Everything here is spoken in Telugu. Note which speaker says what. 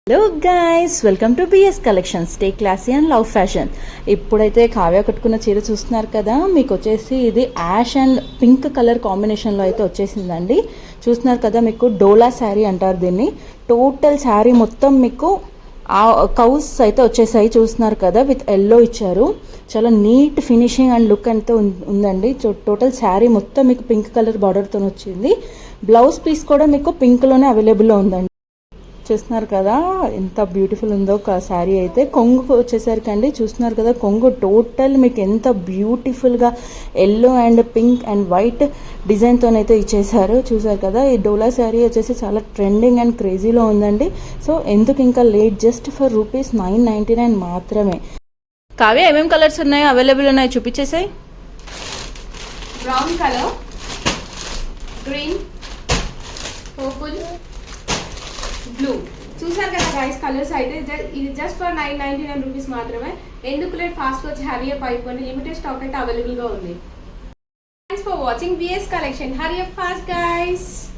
Speaker 1: Hello guys, welcome to BS collections. Stay classy and love fashion. ఇప్పుడైతే కావ్య కట్టుకున్న చీర చూస్తున్నారు కదా, మీకు వచ్చేసి ఇది యాష్ అండ్ పింక్ కలర్ కాంబినేషన్లో అయితే వచ్చేసిందండి. చూస్తున్నారు కదా, మీకు డోలా శారీ అంటారు దీన్ని. టోటల్ శారీ మొత్తం మీకు కౌస్ అయితే వచ్చేసాయి. చూస్తున్నారు కదా, విత్ ఎల్లో ఇచ్చారు. చాలా నీట్ ఫినిషింగ్ అండ్ లుక్ అంతా ఉందండి. టోటల్ శారీ మొత్తం మీకు పింక్ కలర్ బార్డర్తో వచ్చింది. బ్లౌజ్ పీస్ కూడా మీకు పింక్లోనే అవైలబుల్లో ఉందండి. చూస్తున్నారు కదా ఎంత బ్యూటిఫుల్ ఉందో శారీ అయితే. కొంగు వచ్చేసరికి చూస్తున్నారు కదా, కొంగు టోటల్ మీకు ఎంత బ్యూటిఫుల్గా yellow and pink and white డిజైన్తోనైతే ఇచ్చేసారు. చూసారు కదా, ఈ డోలా శారీ వచ్చేసి చాలా ట్రెండింగ్ అండ్ క్రేజీలో ఉందండి. సో ఎందుకు ఇంకా లేట్, జస్ట్ ఫర్ ₹999 మాత్రమే. కావ్య, ఏమేమి కలర్స్ ఉన్నాయో అవైలబుల్ ఉన్నాయో చూపించేసాయి.
Speaker 2: Brown colour, green, purple, blue. చూసారు కదా గైస్, కలర్స్ అయితే ఇది జస్ట్ ఫర్ ₹999 మాత్రమే. ఎందుకు లేట్, ఫాస్ట్ వచ్చి హరీ అప్ అయిపోయింది. లిమిటెడ్ స్టాక్ అయితే అవైలబుల్ గా ఉంది. Thanks for watching BS collection. Hurry up fast guys.